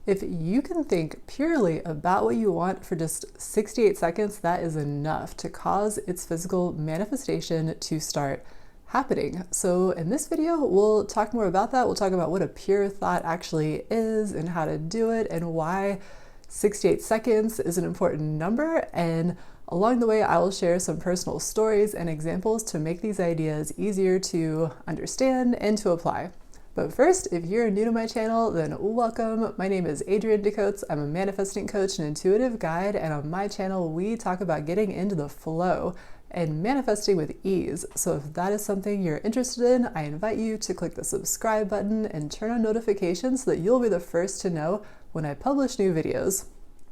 If you can think purely about what you want for just 68 seconds, that is enough to cause its physical manifestation to start happening. So in this video, we'll talk more about that. We'll talk about what a pure thought actually is and how to do it and why 68 seconds is an important number. And along the way, I will share some personal stories and examples to make these ideas easier to understand and to apply. But first, if you're new to my channel, then welcome. My name is Adrianne. I'm a manifesting coach and intuitive guide, and on my channel, we talk about getting into the flow and manifesting with ease. So if that is something you're interested in, I invite you to click the subscribe button and turn on notifications so that you'll be the first to know when I publish new videos.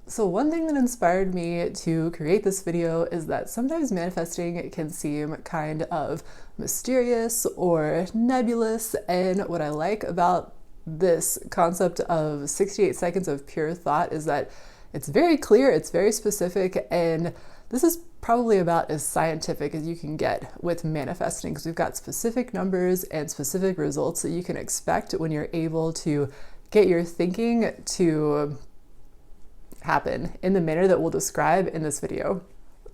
So one thing that inspired me to create this video is that sometimes manifesting can seem kind of mysterious or nebulous, and what I like about this concept of 68 seconds of pure thought is that it's very clear, it's very specific, and this is probably about as scientific as you can get with manifesting, because we've got specific numbers and specific results that you can expect when you're able to get your thinking to happen in the manner that we'll describe in this video.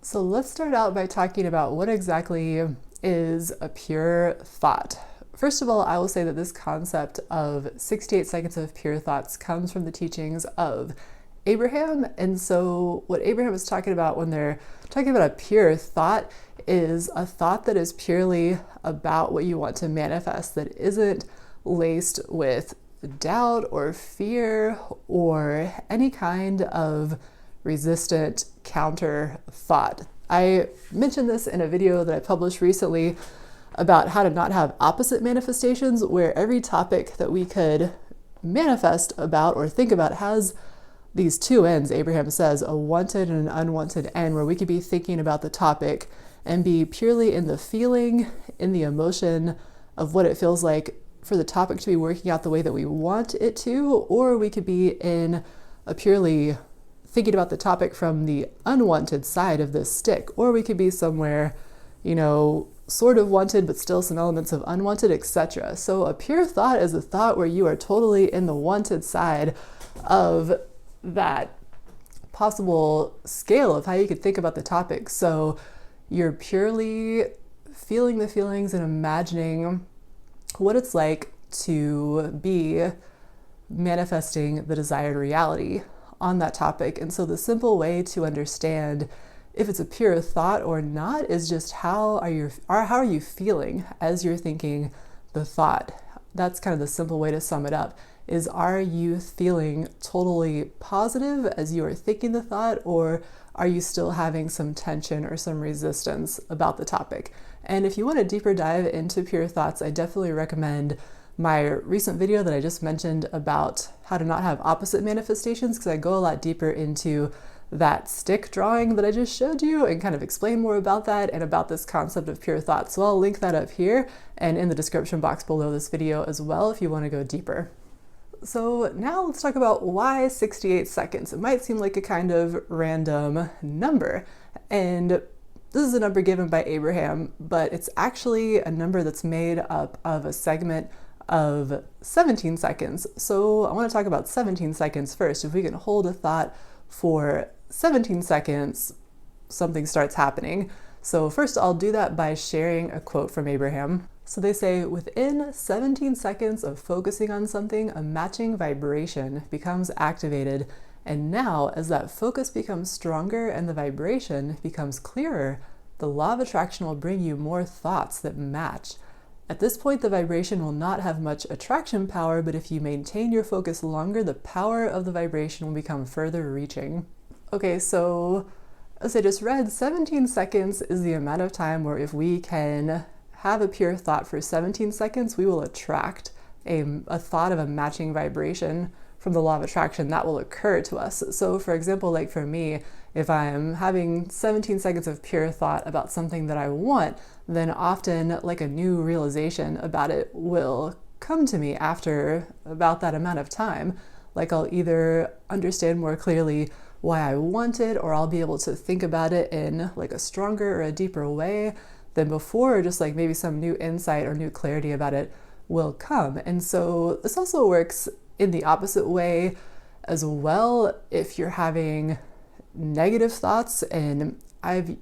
So let's start out by talking about what exactly is a pure thought. First of all, I will say that this concept of 68 seconds of pure thoughts comes from the teachings of Abraham. And so what Abraham is talking about when they're talking about a pure thought is a thought that is purely about what you want to manifest, that isn't laced with doubt or fear or any kind of resistant counter thought. I mentioned this in a video that I published recently about how to not have opposite manifestations, where every topic that we could manifest about or think about has these two ends. Abraham says a wanted and an unwanted end, where we could be thinking about the topic and be purely in the feeling, in the emotion of what it feels like for the topic to be working out the way that we want it to, or we could be in a purely thinking about the topic from the unwanted side of this stick, or we could be somewhere, sort of wanted, but still some elements of unwanted, etc. So a pure thought is a thought where you are totally in the wanted side of that possible scale of how you could think about the topic. So you're purely feeling the feelings and imagining what it's like to be manifesting the desired reality on that topic. And so the simple way to understand if it's a pure thought or not is just how are you feeling as you're thinking the thought. That's kind of the simple way to sum it up, is are you feeling totally positive as you are thinking the thought, or are you still having some tension or some resistance about the topic? And if you want a deeper dive into pure thoughts, I definitely recommend my recent video that I just mentioned about how to not have opposite manifestations, because I go a lot deeper into that stick drawing that I just showed you and kind of explain more about that and about this concept of pure thought. So I'll link that up here and in the description box below this video as well if you want to go deeper. So now let's talk about why 68 seconds. It might seem like a kind of random number, and this is a number given by Abraham, but it's actually a number that's made up of a segment of 17 seconds. So I want to talk about 17 seconds first. If we can hold a thought for 17 seconds, something starts happening. So first I'll do that by sharing a quote from Abraham. So they say, within 17 seconds of focusing on something, a matching vibration becomes activated. And now, as that focus becomes stronger and the vibration becomes clearer, the law of attraction will bring you more thoughts that match. At this point, the vibration will not have much attraction power, but if you maintain your focus longer, the power of the vibration will become further reaching. Okay, so as I just read, 17 seconds is the amount of time where if we can have a pure thought for 17 seconds, we will attract a thought of a matching vibration from the law of attraction that will occur to us. So for example, like for me, if I'm having 17 seconds of pure thought about something that I want, then often like a new realization about it will come to me after about that amount of time. Like I'll either understand more clearly why I want it, or I'll be able to think about it in like a stronger or a deeper way than before, or just like maybe some new insight or new clarity about it will come. And so this also works in the opposite way as well if you're having negative thoughts. And I've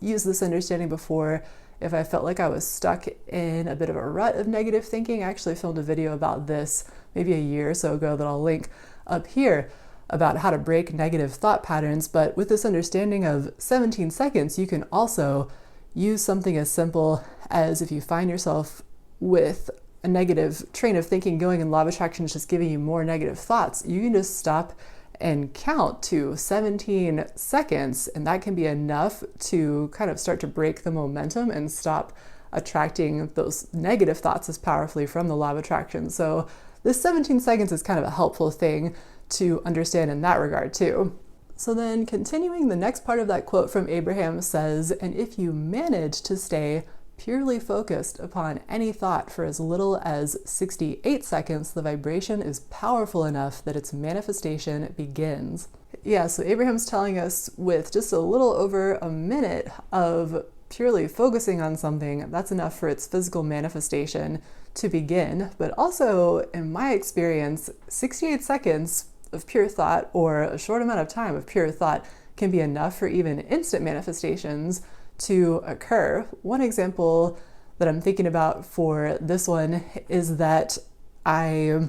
used this understanding before if I felt like I was stuck in a bit of a rut of negative thinking. I actually filmed a video about this maybe a year or so ago that I'll link up here about how to break negative thought patterns. But with this understanding of 17 seconds, you can also use something as simple as if you find yourself with a negative train of thinking going and law of attraction is just giving you more negative thoughts, you can just stop and count to 17 seconds, and that can be enough to kind of start to break the momentum and stop attracting those negative thoughts as powerfully from the law of attraction. So this 17 seconds is kind of a helpful thing to understand in that regard too. So then continuing, the next part of that quote from Abraham says, "And if you manage to stay purely focused upon any thought for as little as 68 seconds, the vibration is powerful enough that its manifestation begins." Yeah, so Abraham's telling us with just a little over a minute of purely focusing on something, that's enough for its physical manifestation to begin. But also, in my experience, 68 seconds of pure thought, or a short amount of time of pure thought, can be enough for even instant manifestations to occur. One example that I'm thinking about for this one is that I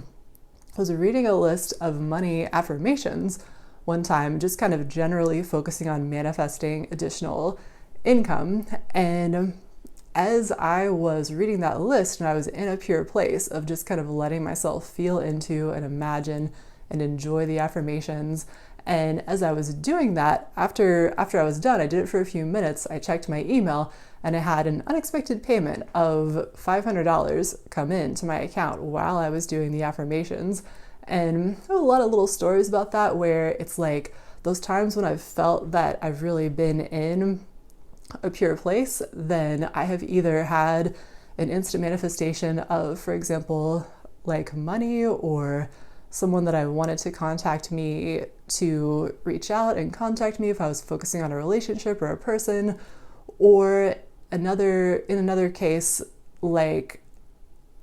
was reading a list of money affirmations one time, just kind of generally focusing on manifesting additional income. And as I was reading that list and I was in a pure place of just kind of letting myself feel into and imagine and enjoy the affirmations. And as I was doing that, after I was done, I did it for a few minutes, I checked my email and I had an unexpected payment of $500 come into my account while I was doing the affirmations. And there were a lot of little stories about that where it's like those times when I've felt that I've really been in a pure place, then I have either had an instant manifestation of, for example, like money, or someone that I wanted to contact me to reach out and contact me if I was focusing on a relationship or a person, or in another case, like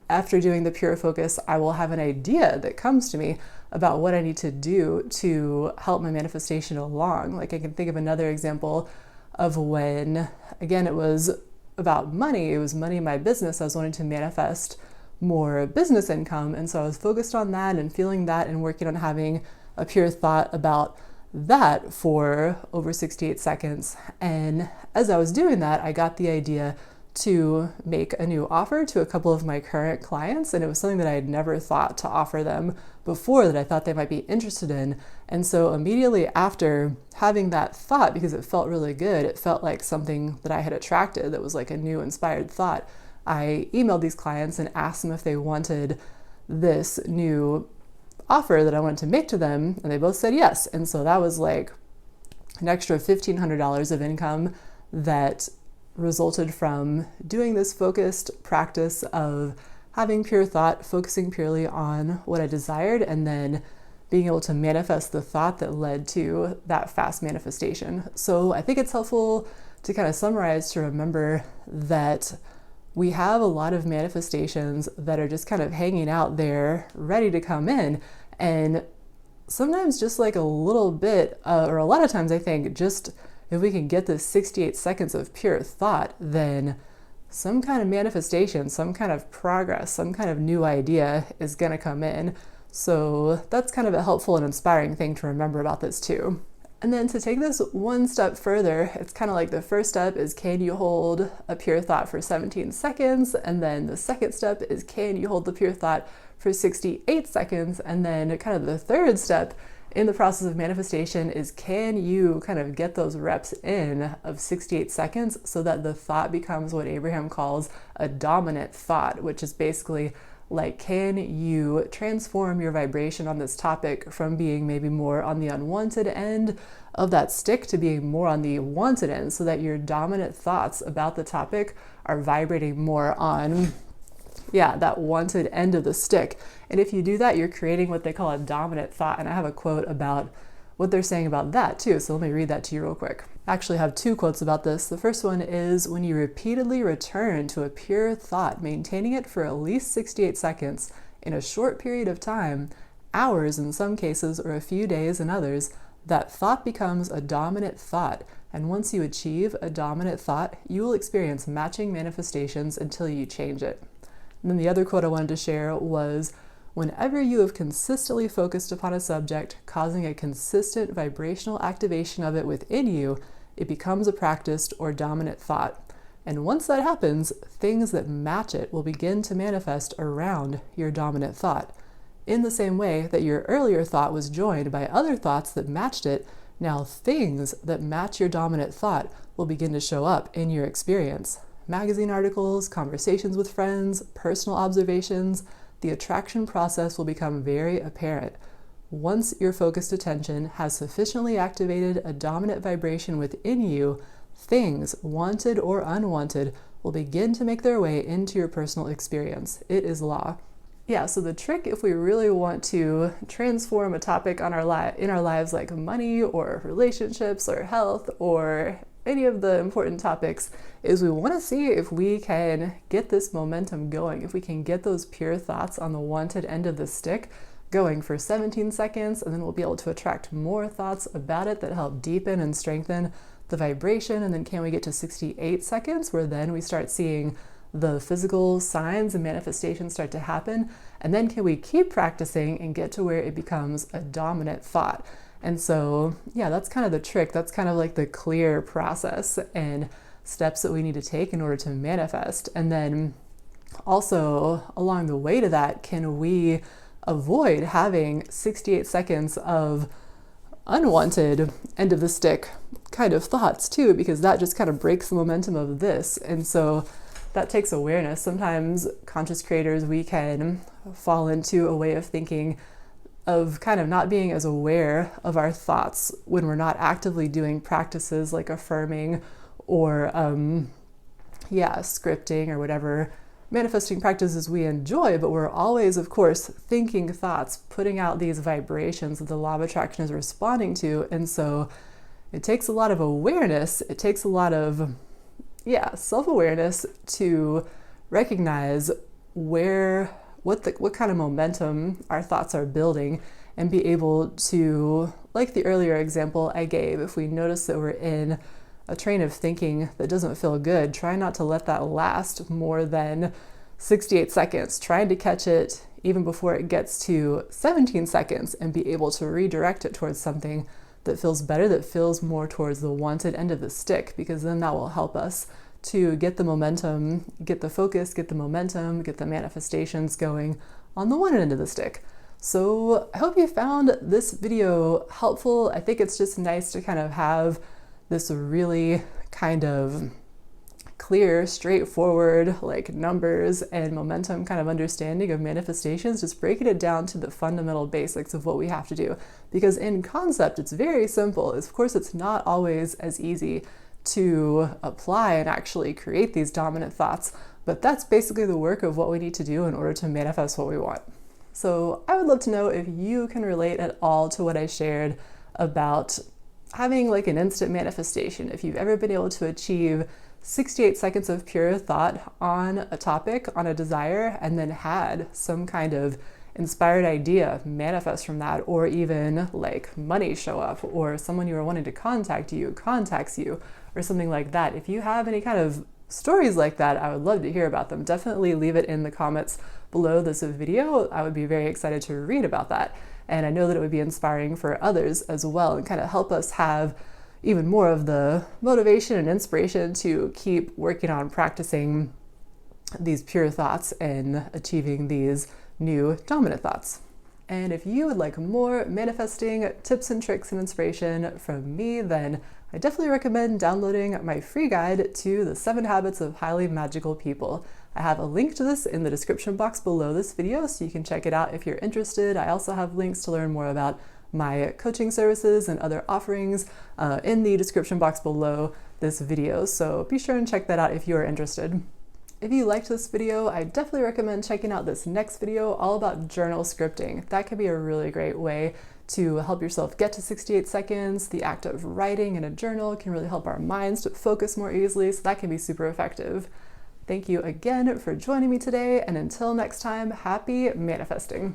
after doing the pure focus, I will have an idea that comes to me about what I need to do to help my manifestation along. Like I can think of another example of when, again, it was about money. It was money in my business. I was wanting to manifest more business income. And so I was focused on that and feeling that and working on having a pure thought about that for over 68 seconds. And as I was doing that, I got the idea to make a new offer to a couple of my current clients. And it was something that I had never thought to offer them before, that I thought they might be interested in. And so immediately after having that thought, because it felt really good, it felt like something that I had attracted that was like a new inspired thought, I emailed these clients and asked them if they wanted this new offer that I wanted to make to them, and they both said yes. And so that was like an extra $1,500 of income that resulted from doing this focused practice of having pure thought, focusing purely on what I desired, and then being able to manifest the thought that led to that fast manifestation. So I think it's helpful to kind of summarize, to remember that we have a lot of manifestations that are just kind of hanging out there ready to come in. And sometimes just like a little bit, or a lot of times I think, just if we can get this 68 seconds of pure thought, then some kind of manifestation, some kind of progress, some kind of new idea is going to come in. So that's kind of a helpful and inspiring thing to remember about this too. And then to take this one step further, it's kind of like the first step is, can you hold a pure thought for 17 seconds? And then the second step is, can you hold the pure thought for 68 seconds? And then kind of the third step in the process of manifestation is, can you kind of get those reps in of 68 seconds so that the thought becomes what Abraham calls a dominant thought, which is basically like, can you transform your vibration on this topic from being maybe more on the unwanted end of that stick to being more on the wanted end, so that your dominant thoughts about the topic are vibrating more on, that wanted end of the stick. And if you do that, you're creating what they call a dominant thought. And I have a quote about what they're saying about that too. So let me read that to you real quick. I actually have two quotes about this. The first one is, when you repeatedly return to a pure thought, maintaining it for at least 68 seconds in a short period of time, hours in some cases or a few days in others, that thought becomes a dominant thought. And once you achieve a dominant thought, you will experience matching manifestations until you change it. And then the other quote I wanted to share was, whenever you have consistently focused upon a subject, causing a consistent vibrational activation of it within you, it becomes a practiced or dominant thought. And once that happens, things that match it will begin to manifest around your dominant thought. In the same way that your earlier thought was joined by other thoughts that matched it, now things that match your dominant thought will begin to show up in your experience. Magazine articles, conversations with friends, personal observations, the attraction process will become very apparent. Once your focused attention has sufficiently activated a dominant vibration within you, things, wanted or unwanted, will begin to make their way into your personal experience. It is law. Yeah, so the trick, if we really want to transform a topic in our lives like money or relationships or health or any of the important topics, is we want to see if we can get this momentum going, if we can get those pure thoughts on the wanted end of the stick going for 17 seconds, and then we'll be able to attract more thoughts about it that help deepen and strengthen the vibration. And then can we get to 68 seconds, where then we start seeing the physical signs and manifestations start to happen? And then can we keep practicing and get to where it becomes a dominant thought? And so, yeah, that's kind of the trick. That's kind of like the clear process and steps that we need to take in order to manifest. And then also along the way to that, can we avoid having 68 seconds of unwanted end of the stick kind of thoughts too, because that just kind of breaks the momentum of this. And so that takes awareness. Sometimes conscious creators, we can fall into a way of thinking of kind of not being as aware of our thoughts when we're not actively doing practices like affirming or scripting or whatever manifesting practices we enjoy, but we're always, of course, thinking thoughts, putting out these vibrations that the law of attraction is responding to. And so it takes a lot of awareness. It takes a lot of self-awareness to recognize what kind of momentum our thoughts are building, and be able to, like the earlier example I gave, if we notice that we're in a train of thinking that doesn't feel good, try not to let that last more than 68 seconds. Trying to catch it even before it gets to 17 seconds and be able to redirect it towards something that feels better, that feels more towards the wanted end of the stick, because then that will help us to get the momentum, get the focus, get the momentum, get the manifestations going on the one end of the stick. So I hope you found this video helpful. I think it's just nice to kind of have this really kind of clear, straightforward, like numbers and momentum kind of understanding of manifestations, just breaking it down to the fundamental basics of what we have to do. Because in concept, it's very simple. Of course, it's not always as easy to apply and actually create these dominant thoughts, but that's basically the work of what we need to do in order to manifest what we want. So I would love to know if you can relate at all to what I shared about having like an instant manifestation. If you've ever been able to achieve 68 seconds of pure thought on a topic, on a desire, and then had some kind of inspired idea manifest from that, or even like money show up, or someone you were wanting to contact you contacts you, or something like that. If you have any kind of stories like that, I would love to hear about them. Definitely leave it in the comments below this video. I would be very excited to read about that. And I know that it would be inspiring for others as well, and kind of help us have even more of the motivation and inspiration to keep working on practicing these pure thoughts and achieving these new dominant thoughts. And if you would like more manifesting tips and tricks and inspiration from me, then I definitely recommend downloading my free guide to the 7 Habits of Highly Magical People. I have a link to this in the description box below this video, so you can check it out if you're interested. I also have links to learn more about my coaching services and other offerings in the description box below this video, so be sure and check that out if you're interested. If you liked this video, I definitely recommend checking out this next video all about journal scripting. That can be a really great way to help yourself get to 68 seconds. The act of writing in a journal can really help our minds to focus more easily, so that can be super effective. Thank you again for joining me today, and until next time, happy manifesting.